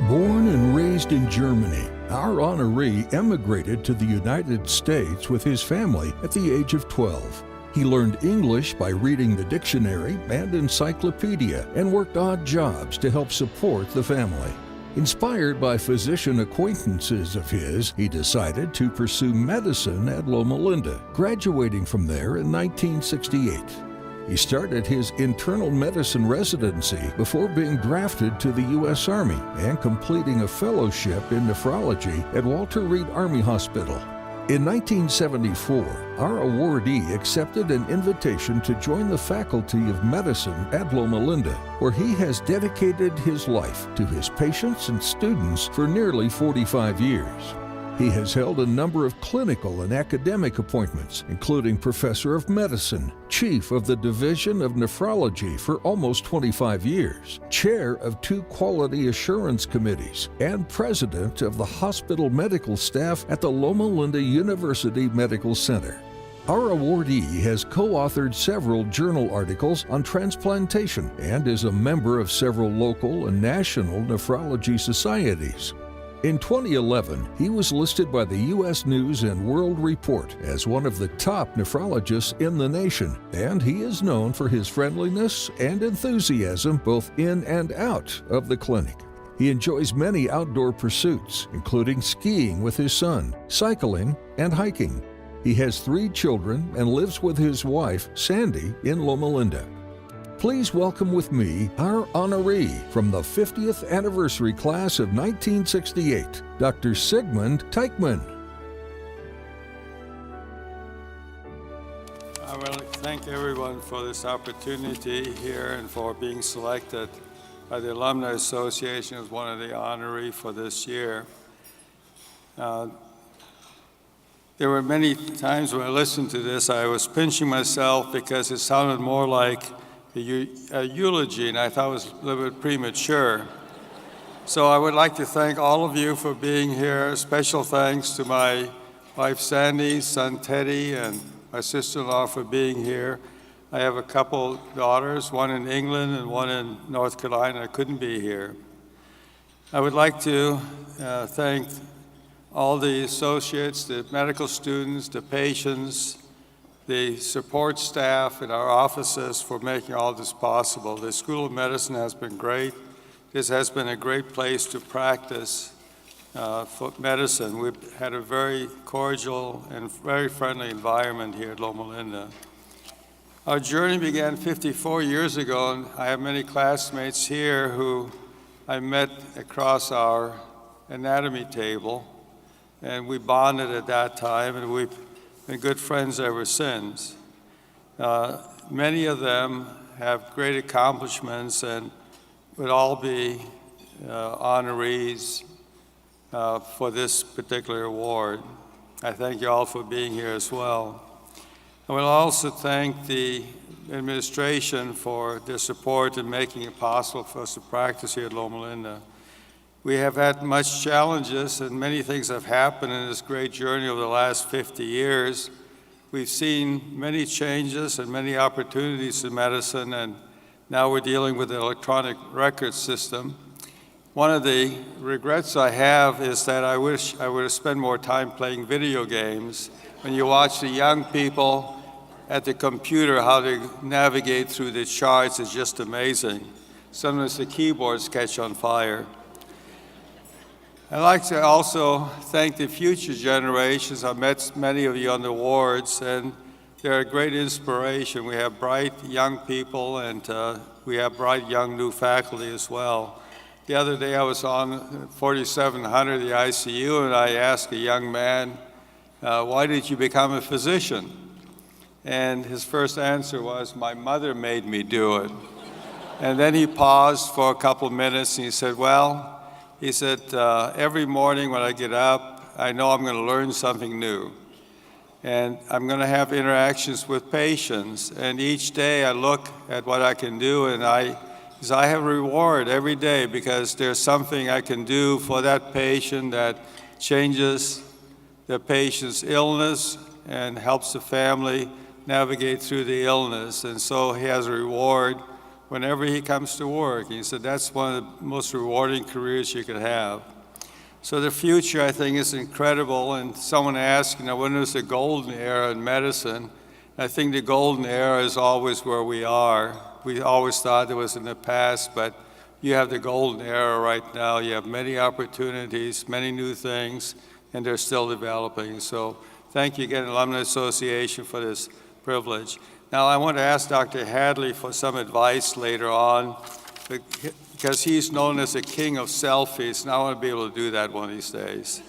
Born and raised in Germany, our honoree emigrated to the United States with his family at the age of 12. He learned English by reading the dictionary and encyclopedia and worked odd jobs to help support the family. Inspired by physician acquaintances of his, he decided to pursue medicine at Loma Linda, graduating from there in 1968. He started his internal medicine residency before being drafted to the U.S. Army and completing a fellowship in nephrology at Walter Reed Army Hospital. In 1974, our awardee accepted an invitation to join the Faculty of Medicine at Loma Linda, where he has dedicated his life to his patients and students for nearly 45 years. He has held a number of clinical and academic appointments, including Professor of Medicine, Chief of the Division of Nephrology for almost 25 years, Chair of 2 Quality Assurance Committees, and President of the Hospital Medical Staff at the Loma Linda University Medical Center. Our awardee has co-authored several journal articles on transplantation and is a member of several local and national nephrology societies. In 2011, he was listed by the U.S. News and World Report as one of the top nephrologists in the nation, and he is known for his friendliness and enthusiasm both in and out of the clinic. He enjoys many outdoor pursuits, including skiing with his son, cycling, and hiking. He has 3 children and lives with his wife, Sandy, in Loma Linda. Please welcome with me our honoree from the 50th anniversary class of 1968, Dr. Siegmund Teichman. I want to thank everyone for this opportunity here and for being selected by the Alumni Association as one of the honoree for this year. There were many times when I listened to this, I was pinching myself because it sounded more like a eulogy, and I thought it was a little bit premature. So I would like to thank all of you for being here. Special thanks to my wife Sandy, son Teddy, and my sister-in-law for being here. I have a couple daughters, one in England and one in North Carolina. I couldn't be here. I would like to thank all the associates, the medical students, the patients, the support staff in our offices for making all this possible. The School of Medicine has been great. This has been a great place to practice for medicine. We've had a very cordial and very friendly environment here at Loma Linda. Our journey began 54 years ago, and I have many classmates here who I met across our anatomy table, and we bonded at that time, and we've been good friends ever since. Many of them have great accomplishments and would all be honorees for this particular award. I thank you all for being here as well. I will also thank the administration for their support in making it possible for us to practice here at Loma Linda. We have had much challenges, and many things have happened in this great journey over the last 50 years. We've seen many changes and many opportunities in medicine, and now we're dealing with the electronic record system. One of the regrets I have is that I wish I would have spent more time playing video games. When you watch the young people at the computer, how they navigate through the charts is just amazing. Sometimes the keyboards catch on fire. I'd like to also thank the future generations. I've met many of you on the wards, and they're a great inspiration. We have bright young people, and we have bright young new faculty as well. The other day I was on 4700, the ICU, and I asked a young man, why did you become a physician? And his first answer was, my mother made me do it. And then he paused for a couple of minutes, and he said, every morning when I get up, I know I'm going to learn something new. And I'm going to have interactions with patients. And each day I look at what I can do, and I have a reward every day because there's something I can do for that patient that changes the patient's illness and helps the family navigate through the illness. And so he has a reward whenever he comes to work. He said that's one of the most rewarding careers you could have. So the future, I think, is incredible. And someone asked, when was the golden era in medicine? I think the golden era is always where we are. We always thought it was in the past, but you have the golden era right now. You have many opportunities, many new things, and they're still developing. So thank you again, Alumnus Association, for this privilege. Now I want to ask Dr. Hadley for some advice later on, because he's known as the king of selfies, and I want to be able to do that one of these days.